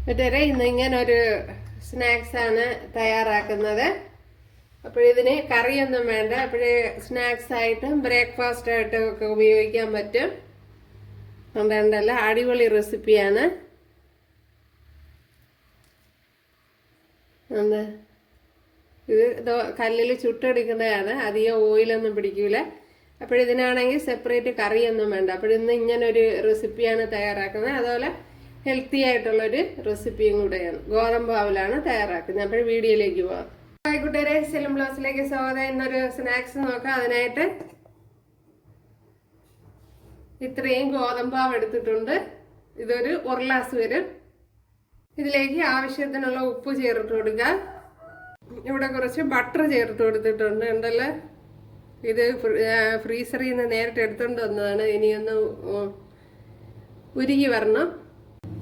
കൂട്ടുകാരെ, ഇന്ന് ഇങ്ങനെ ഒരു സ്നാക്സ് ആണ് തയ്യാറാക്കുന്നത്. അപ്പോൾ ഇതിന് കറിയൊന്നും വേണ്ട. അപ്പോഴേ സ്നാക്സ് ആയിട്ടും ബ്രേക്ക്ഫാസ്റ്റ് ആയിട്ടും ഒക്കെ ഉപയോഗിക്കാൻ പറ്റും. അതുകൊണ്ടല്ല, അടിപൊളി റെസിപ്പിയാണ്. ഇത് കല്ലിൽ ചുട്ടെടുക്കുന്നതാണ്, അധികം ഓയിലൊന്നും പിടിക്കൂല. അപ്പോഴിതിനാണെങ്കിൽ സെപ്പറേറ്റ് കറിയൊന്നും വേണ്ട. അപ്പോഴിന്ന് ഇങ്ങനൊരു റെസിപ്പിയാണ് തയ്യാറാക്കുന്നത്. അതുപോലെ ഹെൽത്തി ആയിട്ടുള്ളൊരു റെസിപ്പിയും കൂടെയാണ്. ഗോതമ്പ് മാവിലാണ് തയ്യാറാക്കുന്നത്. അപ്പോൾ വീഡിയോയിലേക്ക് പോവാം. ഹായ് കൂട്ടുകാരെ, സെലിം ബ്ലോസിലേക്ക് സ്വാഗതം. ഇന്നൊരു സ്നാക്സ് നോക്കാം. അതിനായിട്ട് ഇത്രയും ഗോതമ്പ് മാവ് എടുത്തിട്ടുണ്ട്. ഇതൊരു 1 ഗ്ലാസ് വരും. ഇതിലേക്ക് ആവശ്യത്തിനുള്ള ഉപ്പ് ചേർത്ത് കൊടുക്കുക. ഇവിടെ കുറച്ച് ബട്ടർ ചേർത്ത് കൊടുത്തിട്ടുണ്ട്. ഉണ്ടല്ലോ, ഇത് ഫ്രീസറിൽ നിന്ന് നേരിട്ട് എടുത്തുകൊണ്ട് വന്നതാണ്. ഇനിയൊന്ന് ഉരുകി വരണം.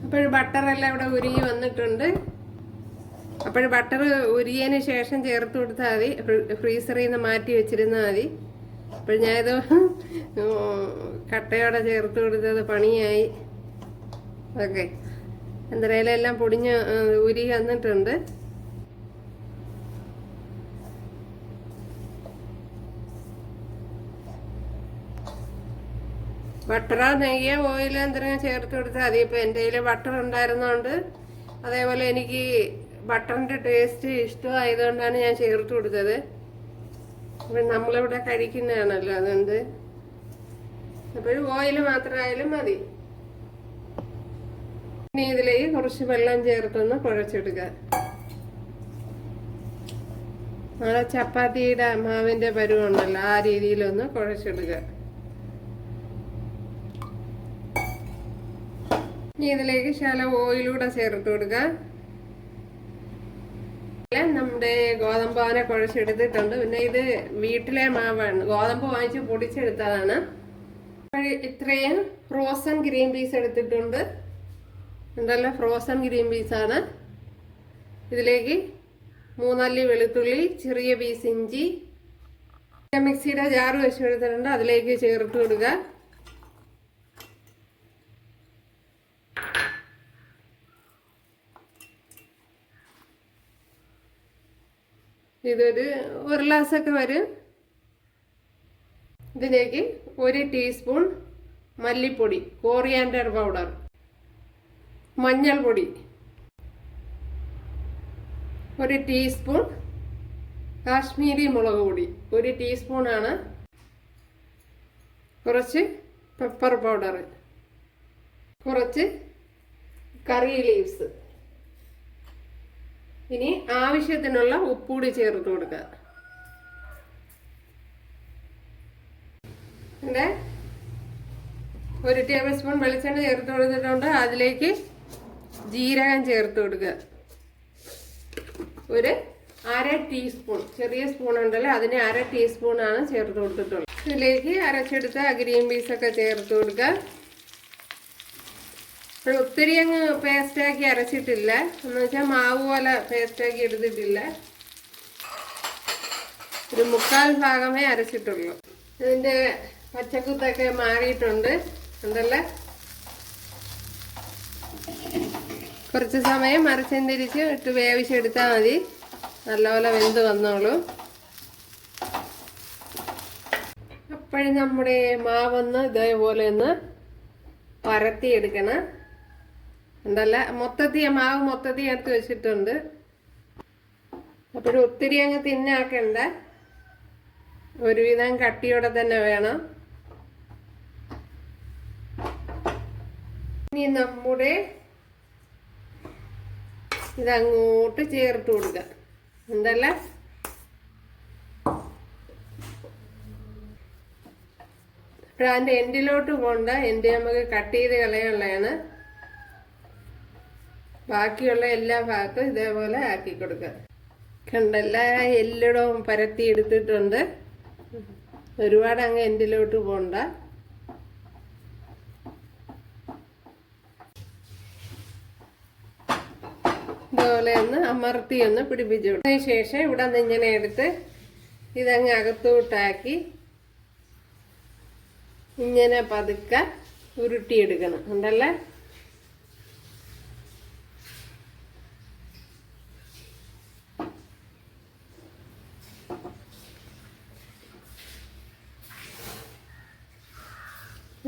അപ്പോൾ ബട്ടറെല്ലാം ഇവിടെ ഉരുകി വന്നിട്ടുണ്ട്. അപ്പോൾ ബട്ടർ ഉരുകിയതിന് ശേഷം ചേർത്ത് കൊടുത്താൽ മതി. ഫ്രീസറിൽ നിന്ന് മാറ്റി വെച്ചിരുന്നാൽ മതി. അപ്പോൾ ഞാനിത് കട്ടയോടെ ചേർത്ത് കൊടുത്തത് പണിയായി. ഓക്കെ, എന്തായാലും എല്ലാം പൊടിഞ്ഞ് ഉരുകി വന്നിട്ടുണ്ട്. ബട്ടറോ നെയ്യോ ഓയിലോ എന്തെങ്കിലും ചേർത്ത് കൊടുത്താൽ മതി. ഇപ്പം എൻ്റെ കയ്യിൽ ബട്ടർ ഉണ്ടായിരുന്നതുകൊണ്ട്, അതേപോലെ എനിക്ക് ബട്ടറിൻ്റെ ടേസ്റ്റ് ഇഷ്ടമായതുകൊണ്ടാണ് ഞാൻ ചേർത്ത് കൊടുത്തത്. അപ്പം നമ്മളിവിടെ കഴിക്കുന്നതാണല്ലോ, അതുകൊണ്ട് അപ്പോഴും ഓയിൽ മാത്രമായാലും മതി. ഇനി ഇതിലേക്ക് കുറച്ച് വെള്ളം ചേർത്തൊന്ന് കുഴച്ചെടുക്കുക. നാളെ ചപ്പാത്തിയുടെ മാവിൻ്റെ പരുവുണ്ടല്ലോ, ആ രീതിയിലൊന്ന് കുഴച്ചെടുക്കുക. ഇനി ഇതിലേക്ക് ശകലം ഓയിലൂടെ ചേർത്ത് കൊടുക്കുക. നമ്മുടെ ഗോതമ്പ് മാവിനെ കുഴച്ചെടുത്തിട്ടുണ്ട്. പിന്നെ ഇത് വീട്ടിലെ മാവാണ്, ഗോതമ്പ് വാങ്ങിച്ച് പൊടിച്ചെടുത്തതാണ്. ഇത്രയും ഫ്രോസൺ ഗ്രീൻ പീസ് എടുത്തിട്ടുണ്ട്. ഉണ്ടല്ലോ, ഫ്രോസൺ ഗ്രീൻ പീസാണ്. ഇതിലേക്ക് 3 അല്ലി വെളുത്തുള്ളി, ചെറിയ പീസ് ഇഞ്ചി, മിക്സിയുടെ ജാറ് വെച്ചെടുത്തിട്ടുണ്ട്. അതിലേക്ക് ചേർത്ത് കൊടുക്കുക. ഇതൊരു 1 ഗ്ലാസ്സൊക്കെ വരും. ഇതിലേക്ക് 1 ടീസ്പൂൺ മല്ലിപ്പൊടി, കോറിയാൻഡർ പൗഡർ, മഞ്ഞൾപ്പൊടി, 1 ടീസ്പൂൺ കാശ്മീരി മുളക് പൊടി, 1 ടീസ്പൂണാണ്, കുറച്ച് പെപ്പർ പൗഡർ, കുറച്ച് കറി ലീവ്സ്. ഇനി ആവശ്യത്തിനുള്ള ഉപ്പുകൂടി ചേർത്ത് കൊടുക്കുക. പിന്നെ 1 ടേബിൾ സ്പൂൺ വെളിച്ചെണ്ണ ചേർത്ത് കൊടുത്തിട്ടുണ്ട്. അതിലേക്ക് ജീരകം ചേർത്ത് കൊടുക്കുക. 1/2 ടീസ്പൂൺ, ചെറിയ സ്പൂൺ ഉണ്ടല്ലോ, അതിന് 1/2 ടീസ്പൂണാണ് ചേർത്ത് കൊടുത്തിട്ടുള്ളത്. ഇതിലേക്ക് അരച്ചെടുത്ത ഗ്രീൻ പീസൊക്കെ ചേർത്ത് കൊടുക്കുക. ഒത്തിരി അങ്ങ് പേസ്റ്റാക്കി അരച്ചിട്ടില്ല, എന്ന് വെച്ചാൽ മാവ് പോലെ പേസ്റ്റാക്കി എടുത്തിട്ടില്ല. ഒരു 1/4 ഭാഗമേ അരച്ചിട്ടുള്ളൂ. ഇതിൻ്റെ പച്ചക്കുത്തൊക്കെ മാറിയിട്ടുണ്ട്. ഉണ്ടല്ലേ, കുറച്ച് സമയം മറിച്ചും തിരിച്ച് ഇട്ട് വേവിച്ചെടുത്താൽ മതി. നല്ലപോലെ വെന്ത് വന്നോളൂ. അപ്പോഴും നമ്മുടെ മാവൊന്ന് ഇതേപോലെ ഒന്ന് പരത്തിയെടുക്കണം. ഉണ്ടല്ല, മാവ് മൊത്തത്തിൽ എടുത്ത് വെച്ചിട്ടുണ്ട്. അപ്പോഴും ഒത്തിരി അങ്ങ് തിന്നാക്കണ്ട, ഒരുവിധം കട്ടിയോടെ തന്നെ വേണം. ഇനി നമ്മുടെ ഇതങ്ങോട്ട് ചേർത്ത് കൊടുക്കുക. ഉണ്ടല്ല, അതിൻ്റെ എൻഡിലോട്ട് പോകണ്ട, എൻഡ് നമുക്ക് കട്ട് ചെയ്ത് കളയാനുള്ളതാണ്. ബാക്കിയുള്ള എല്ലാ ഭാഗത്തും ഇതേപോലെ ആക്കി കൊടുക്കുക. കണ്ടല്ല, എല്ലായിടവും പരത്തി എടുത്തിട്ടുണ്ട്. ഒരുപാട് അങ്ങ് എൻഡിലോട്ട് പോകണ്ട. ഇതുപോലെ ഒന്ന് അമർത്തി ഒന്ന് പിടിപ്പിച്ചു കൊടുക്കും. അതിന് ശേഷം ഇവിടെ നിന്ന് ഇങ്ങനെ എടുത്ത് ഇതങ്ങ് അകത്തോട്ടാക്കി ഇങ്ങനെ പതുക്കെ ഉരുട്ടിയെടുക്കണം. ഉണ്ടല്ലേ,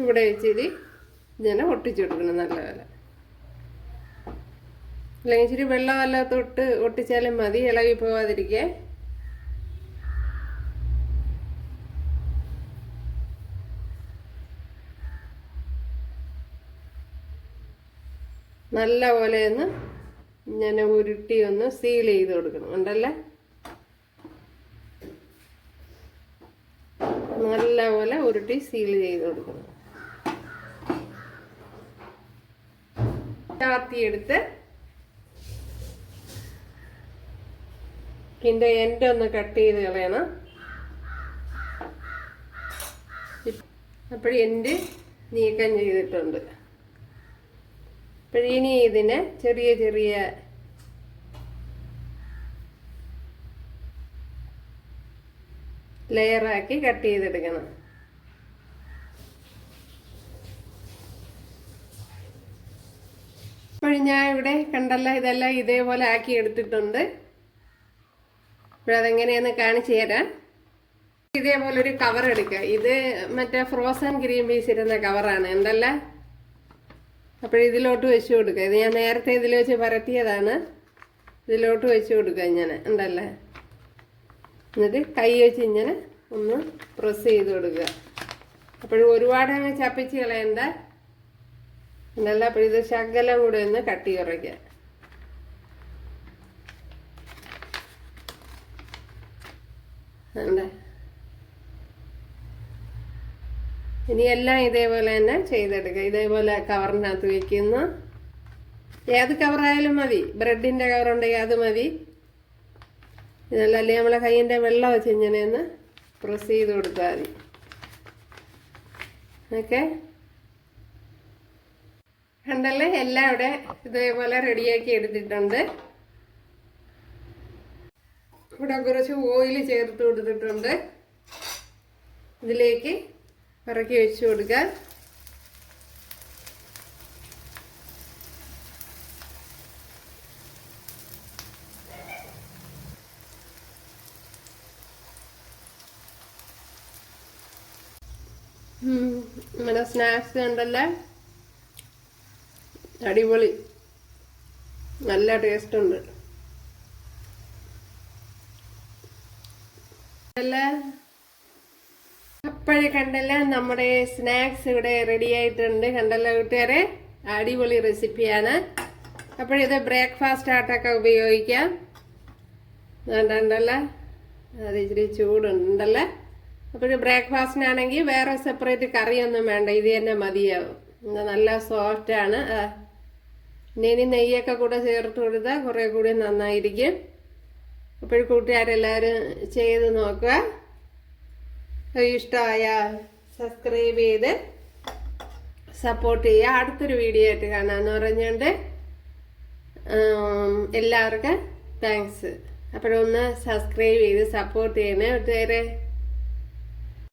ഇവിടെ വെച്ചിരി ഇങ്ങനെ ഒട്ടിച്ചു കൊടുക്കണം നല്ലപോലെ. അല്ലെങ്കിൽ ഇച്ചിരി വെള്ളമെല്ലാം തൊട്ട് ഒട്ടിച്ചാലും മതി, ഇളകി പോവാതിരിക്കേ. നല്ല പോലെ ഒന്ന് ഇങ്ങനെ ഉരുട്ടി ഒന്ന് സീൽ ചെയ്ത് കൊടുക്കണം. ഉണ്ടല്ലേ, നല്ല പോലെ ഉരുട്ടി സീൽ ചെയ്ത് കൊടുക്കണം. ചാത്തിയെടുത്ത് ഇതിൻ്റെ എൻഡ് ഒന്ന് കട്ട് ചെയ്ത് കളയണം. അപ്പോൾ എൻഡ് നീക്കം ചെയ്തിട്ടുണ്ട്. അപ്പോൾ ഇനി ഇതിനെ ചെറിയ ചെറിയ ലെയറാക്കി കട്ട് ചെയ്തെടുക്കണം. അപ്പോൾ ഞാൻ ഇവിടെ കണ്ടല്ല, ഇതെല്ലാം ഇതേപോലെ ആക്കി എടുത്തിട്ടുണ്ട്. അതെങ്ങനെയാന്ന് കാണിച്ചു തരാം. ഇതേപോലെ ഒരു കവർ എടുക്കുക. ഇത് മറ്റേ ഫ്രോസൺ ഗ്രീൻ പീസ് ഇരുന്ന കവറാണ്. ഉണ്ടല്ലേ, അപ്പോൾ ഇതിലോട്ട് വെച്ച് കൊടുക്കുക. ഇത് ഞാൻ നേരത്തെ ഇതിൽ വെച്ച് പരത്തിയതാണ്. ഇതിലോട്ട് വെച്ച് കൊടുക്കുക ഇങ്ങനെ. ഉണ്ടല്ലേ, എന്നിട്ട് കൈ വെച്ച് ഇങ്ങനെ ഒന്ന് പ്രസ് ചെയ്ത് കൊടുക്കുക. അപ്പോഴും ഒരുപാട് അങ്ങ് ചപ്പിച്ച് കളയണ്ട. ഉണ്ടല്ല, അപ്പോൾ ഇത് ശകലം കൂടെ ഒന്ന് കട്ടി കുറയ്ക്കുക. ഉണ്ട്. ഇനി എല്ലാം ഇതേപോലെ തന്നെ ചെയ്തെടുക്കുക. ഇതേപോലെ കവറിനകത്ത് വയ്ക്കുന്നു. ഏത് കവറായാലും മതി, ബ്രെഡിൻ്റെ കവറുണ്ടെങ്കിൽ അത് മതി. ഇതല്ല, അല്ലെങ്കിൽ നമ്മളെ കയ്യിൻ്റെ വെള്ളം വെച്ച് ഇങ്ങനെ ഒന്ന് പ്രസ് ചെയ്ത് കൊടുത്താൽ മതി. ഓക്കെ, കണ്ടല്ലേ, എല്ലാം ഇവിടെ ഇതേപോലെ റെഡിയാക്കി എടുത്തിട്ടുണ്ട്. ഇവിടെ കുറച്ച് ഓയിൽ ചേർത്ത് കൊടുത്തിട്ടുണ്ട്. ഇതിലേക്ക് ഇറക്കി വെച്ച് കൊടുക്കുക. നമ്മുടെ സ്നാക്സ് കണ്ടല്ലേ, അടിപൊളി, നല്ല ടേസ്റ്റ് ഉണ്ട്. അപ്പോഴേ കണ്ടല്ല, നമ്മുടെ സ്നാക്സ് ഇവിടെ റെഡി ആയിട്ടുണ്ട്. കണ്ടല്ലോ കൂട്ടുകാരെ, അടിപൊളി റെസിപ്പിയാണ്. അപ്പോഴിത് ബ്രേക്ക്ഫാസ്റ്റ് ആയിട്ടൊക്കെ ഉപയോഗിക്കാം. വേണ്ടല്ല, അത് ഇച്ചിരി ചൂടുണ്ടല്ലേ. അപ്പോൾ ബ്രേക്ക്ഫാസ്റ്റിനാണെങ്കിൽ വേറെ സെപ്പറേറ്റ് കറിയൊന്നും വേണ്ട, ഇത് തന്നെ മതിയാവും. നല്ല സോഫ്റ്റാണ്. ഇനി നെയ്യൊക്കെ കൂടെ ചേർത്ത് കൊടുത്താൽ കുറേ കൂടി നന്നായിരിക്കും. അപ്പോൾ കൂട്ടുകാരെല്ലാവരും ചെയ്ത് നോക്കുക. ഇഷ്ടമായ സബ്സ്ക്രൈബ് ചെയ്ത് സപ്പോർട്ട് ചെയ്യുക. അടുത്തൊരു വീഡിയോ ആയിട്ട് കാണാമെന്ന് പറഞ്ഞുകൊണ്ട് എല്ലാവർക്കും താങ്ക്സ്. അപ്പോഴൊന്ന് സബ്സ്ക്രൈബ് ചെയ്ത് സപ്പോർട്ട് ചെയ്യണേ. ഒത്തിരി